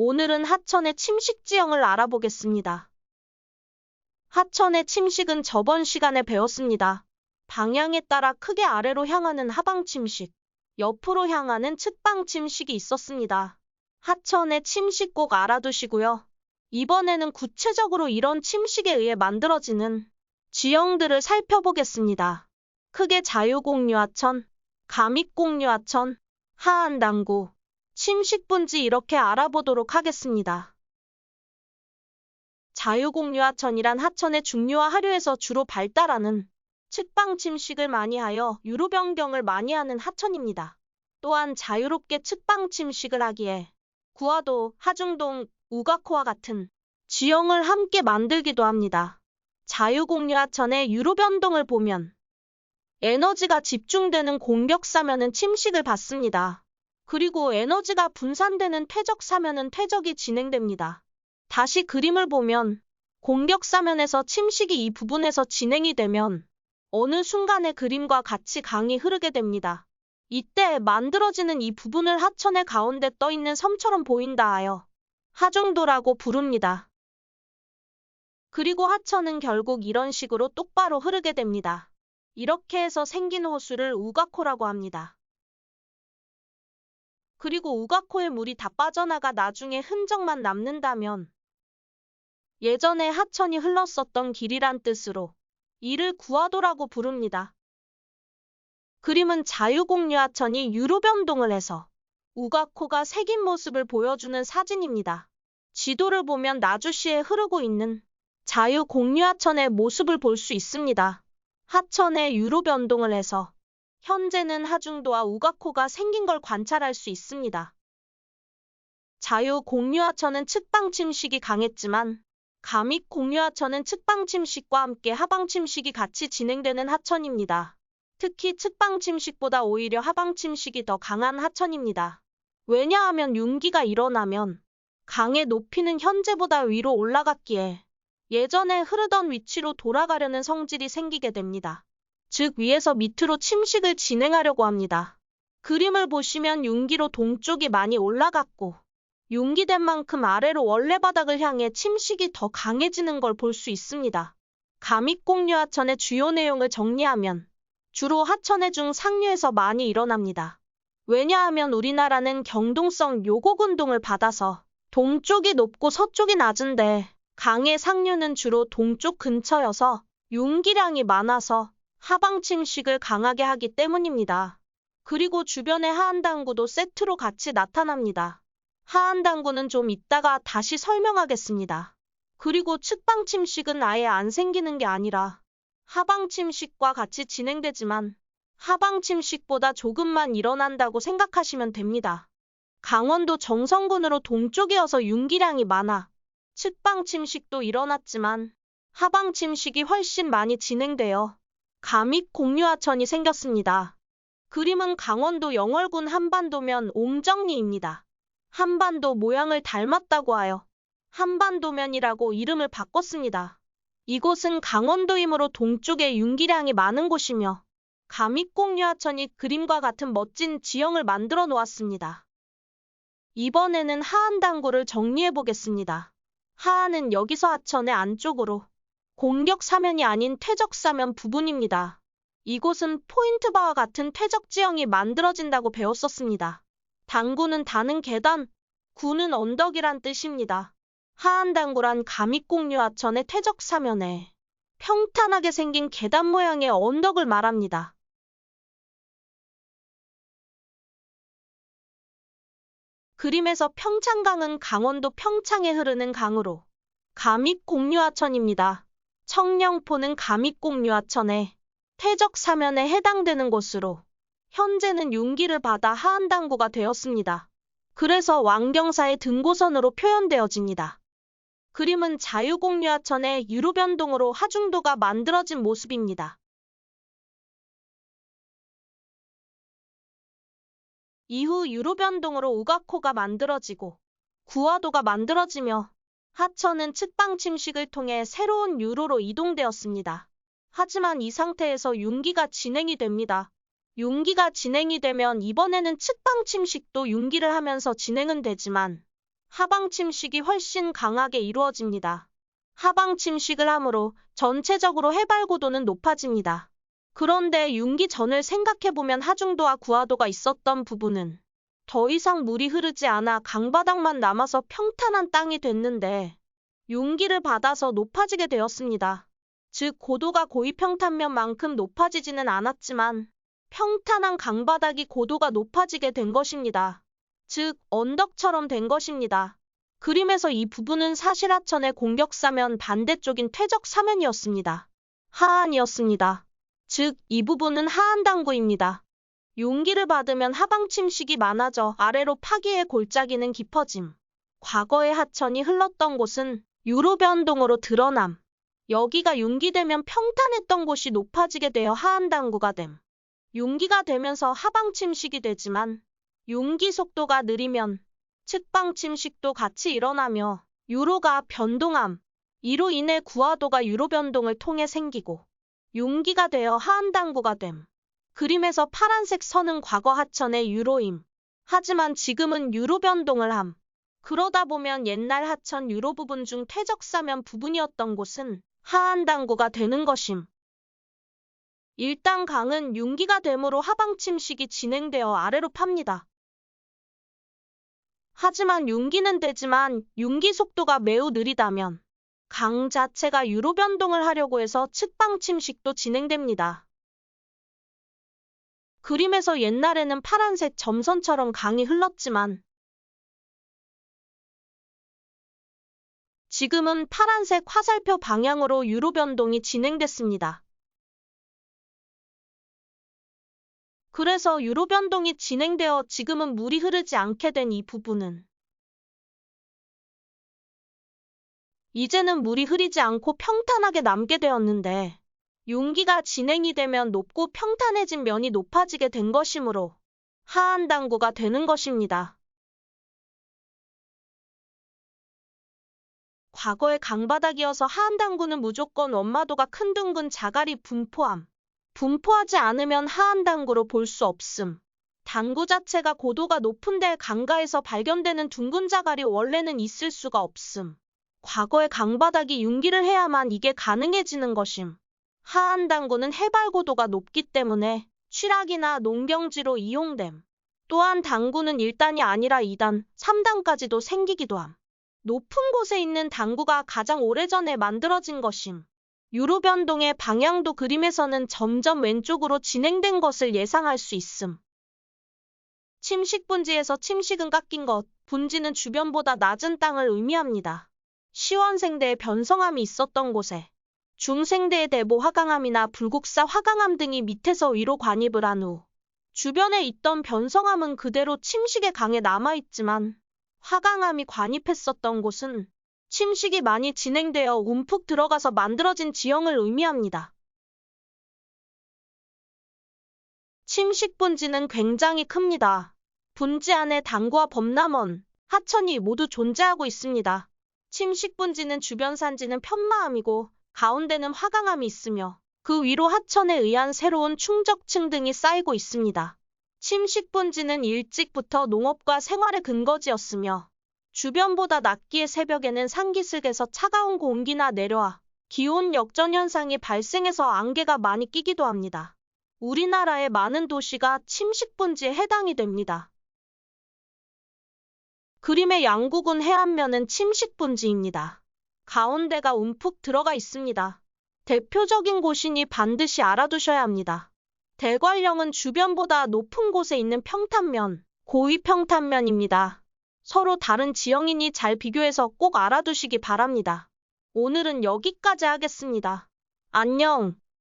오늘은 하천의 침식 지형을 알아보겠습니다. 하천의 침식은 저번 시간에 배웠습니다. 방향에 따라 크게 아래로 향하는 하방 침식, 옆으로 향하는 측방 침식이 있었습니다. 하천의 침식 꼭 알아두시고요. 이번에는 구체적으로 이런 침식에 의해 만들어지는 지형들을 살펴보겠습니다. 크게 자유공유하천, 감익공유하천, 하안당구, 침식분지 이렇게 알아보도록 하겠습니다. 자유공유하천이란 하천의 중류와 하류에서 주로 발달하는 측방 침식을 많이 하여 유로 변경을 많이 하는 하천입니다. 또한 자유롭게 측방 침식을 하기에 구화도, 하중동, 우가코와 같은 지형을 함께 만들기도 합니다. 자유공유하천의 유로 변동을 보면 에너지가 집중되는 공격사면은 침식을 받습니다. 그리고 에너지가 분산되는 퇴적사면은 퇴적이 진행됩니다. 다시 그림을 보면 공격사면에서 침식이 이 부분에서 진행이 되면 어느 순간에 그림과 같이 강이 흐르게 됩니다. 이때 만들어지는 이 부분을 하천의 가운데 떠있는 섬처럼 보인다 하여 하중도라고 부릅니다. 그리고 하천은 결국 이런 식으로 똑바로 흐르게 됩니다. 이렇게 해서 생긴 호수를 우가코라고 합니다. 그리고 우가코의 물이 다 빠져나가 나중에 흔적만 남는다면 예전에 하천이 흘렀었던 길이란 뜻으로 이를 구화도라고 부릅니다. 그림은 자유공유하천이 유로 변동을 해서 우가코가 새긴 모습을 보여주는 사진입니다. 지도를 보면 나주시에 흐르고 있는 자유공유하천의 모습을 볼 수 있습니다. 하천의 유로 변동을 해서 현재는 하중도와 우가코가 생긴 걸 관찰할 수 있습니다. 자유공유하천은 측방 침식이 강했지만 감익공유하천은 측방 침식과 함께 하방 침식이 같이 진행되는 하천입니다. 특히 측방 침식보다 오히려 하방 침식이 더 강한 하천입니다. 왜냐하면 융기가 일어나면 강의 높이는 현재보다 위로 올라갔기에 예전에 흐르던 위치로 돌아가려는 성질이 생기게 됩니다. 즉 위에서 밑으로 침식을 진행하려고 합니다. 그림을 보시면 융기로 동쪽이 많이 올라갔고 융기된 만큼 아래로 원래 바닥을 향해 침식이 더 강해지는 걸 볼 수 있습니다. 감익공유하천의 주요 내용을 정리하면 주로 하천의 중상류에서 많이 일어납니다. 왜냐하면 우리나라는 경동성 요곡운동을 받아서 동쪽이 높고 서쪽이 낮은데 강의 상류는 주로 동쪽 근처여서 융기량이 많아서 하방 침식을 강하게 하기 때문입니다. 그리고 주변의 하안당구도 세트로 같이 나타납니다. 하안당구는 좀 이따가 다시 설명하겠습니다. 그리고 측방 침식은 아예 안 생기는 게 아니라 하방 침식과 같이 진행되지만 하방 침식보다 조금만 일어난다고 생각하시면 됩니다. 강원도 정선군으로 동쪽이어서 융기량이 많아 측방 침식도 일어났지만 하방 침식이 훨씬 많이 진행되어 감익공유하천이 생겼습니다. 그림은 강원도 영월군 한반도면 옹정리입니다. 한반도 모양을 닮았다고 하여 한반도면이라고 이름을 바꿨습니다. 이곳은 강원도이므로 동쪽에 융기량이 많은 곳이며 감익공유하천이 그림과 같은 멋진 지형을 만들어 놓았습니다. 이번에는 하안당구를 정리해 보겠습니다. 하안은 여기서 하천의 안쪽으로 공격 사면이 아닌 퇴적 사면 부분입니다. 이곳은 포인트바와 같은 퇴적 지형이 만들어진다고 배웠었습니다. 당구는 다는 계단, 구는 언덕이란 뜻입니다. 하안당구란 감익공유하천의 퇴적 사면에 평탄하게 생긴 계단 모양의 언덕을 말합니다. 그림에서 평창강은 강원도 평창에 흐르는 강으로 감익공유하천입니다. 청령포는 감익공유하천의 퇴적 사면에 해당되는 곳으로 현재는 융기를 받아 하안당구가 되었습니다. 그래서 왕경사의 등고선으로 표현되어집니다. 그림은 자유공유하천의 유로 변동으로 하중도가 만들어진 모습입니다. 이후 유로 변동으로 우가코가 만들어지고 구화도가 만들어지며 하천은 측방 침식을 통해 새로운 유로로 이동되었습니다. 하지만 이 상태에서 융기가 진행이 됩니다. 융기가 진행이 되면 이번에는 측방 침식도 융기를 하면서 진행은 되지만 하방 침식이 훨씬 강하게 이루어집니다. 하방 침식을 함으로 전체적으로 해발 고도는 높아집니다. 그런데 융기전을 생각해보면 하중도와 구하도가 있었던 부분은 더 이상 물이 흐르지 않아 강바닥만 남아서 평탄한 땅이 됐는데 융기를 받아서 높아지게 되었습니다. 즉 고도가 고위평탄면만큼 높아지지는 않았지만 평탄한 강바닥이 고도가 높아지게 된 것입니다. 즉 언덕처럼 된 것입니다. 그림에서 이 부분은 사실 하천의 공격사면 반대쪽인 퇴적사면이었습니다. 하안이었습니다. 즉 이 부분은 하안당구입니다. 용기를 받으면 하방 침식이 많아져 아래로 파기의 골짜기는 깊어짐. 과거의 하천이 흘렀던 곳은 유로 변동으로 드러남. 여기가 융기되면 평탄했던 곳이 높아지게 되어 하안당구가 됨. 융기가 되면서 하방 침식이 되지만 융기 속도가 느리면 측방 침식도 같이 일어나며 유로가 변동함. 이로 인해 구하도가 유로 변동을 통해 생기고 융기가 되어 하안당구가 됨. 그림에서 파란색 선은 과거 하천의 유로임. 하지만 지금은 유로 변동을 함. 그러다 보면 옛날 하천 유로 부분 중 퇴적사면 부분이었던 곳은 하안당구가 되는 것임. 일단 강은 융기가 됨으로 하방 침식이 진행되어 아래로 팝니다. 하지만 융기는 되지만 융기 속도가 매우 느리다면 강 자체가 유로 변동을 하려고 해서 측방 침식도 진행됩니다. 그림에서 옛날에는 파란색 점선처럼 강이 흘렀지만 지금은 파란색 화살표 방향으로 유로 변동이 진행됐습니다. 그래서 유로 변동이 진행되어 지금은 물이 흐르지 않게 된 이 부분은 이제는 물이 흐르지 않고 평탄하게 남게 되었는데 융기가 진행이 되면 높고 평탄해진 면이 높아지게 된 것이므로 하안당구가 되는 것입니다. 과거의 강바닥이어서 하안당구는 무조건 원마도가 큰 둥근 자갈이 분포함. 분포하지 않으면 하안당구로 볼 수 없음. 당구 자체가 고도가 높은데 강가에서 발견되는 둥근 자갈이 원래는 있을 수가 없음. 과거의 강바닥이 융기를 해야만 이게 가능해지는 것임. 하안당구는 해발 고도가 높기 때문에 취락이나 농경지로 이용됨. 또한 당구는 1단이 아니라 2단, 3단까지도 생기기도 함. 높은 곳에 있는 당구가 가장 오래전에 만들어진 것임. 유로 변동의 방향도 그림에서는 점점 왼쪽으로 진행된 것을 예상할 수 있음. 침식 분지에서 침식은 깎인 것, 분지는 주변보다 낮은 땅을 의미합니다. 시원생대의 변성함이 있었던 곳에 중생대의 대보 화강암이나 불국사 화강암 등이 밑에서 위로 관입을 한 후 주변에 있던 변성함은 그대로 침식의 강에 남아있지만 화강암이 관입했었던 곳은 침식이 많이 진행되어 움푹 들어가서 만들어진 지형을 의미합니다. 침식 분지는 굉장히 큽니다. 분지 안에 당구와 범람원, 하천이 모두 존재하고 있습니다. 침식 분지는 주변 산지는 편마암이고 가운데는 화강암이 있으며 그 위로 하천에 의한 새로운 충적층 등이 쌓이고 있습니다. 침식 분지는 일찍부터 농업과 생활의 근거지였으며 주변보다 낮기에 새벽에는 산기슭에서 차가운 공기나 내려와 기온 역전 현상이 발생해서 안개가 많이 끼기도 합니다. 우리나라의 많은 도시가 침식 분지에 해당이 됩니다. 그림의 양국은 해안면은 침식 분지입니다. 가운데가 움푹 들어가 있습니다. 대표적인 곳이니 반드시 알아두셔야 합니다. 대관령은 주변보다 높은 곳에 있는 평탄면, 고위평탄면입니다. 서로 다른 지형이니 잘 비교해서 꼭 알아두시기 바랍니다. 오늘은 여기까지 하겠습니다. 안녕.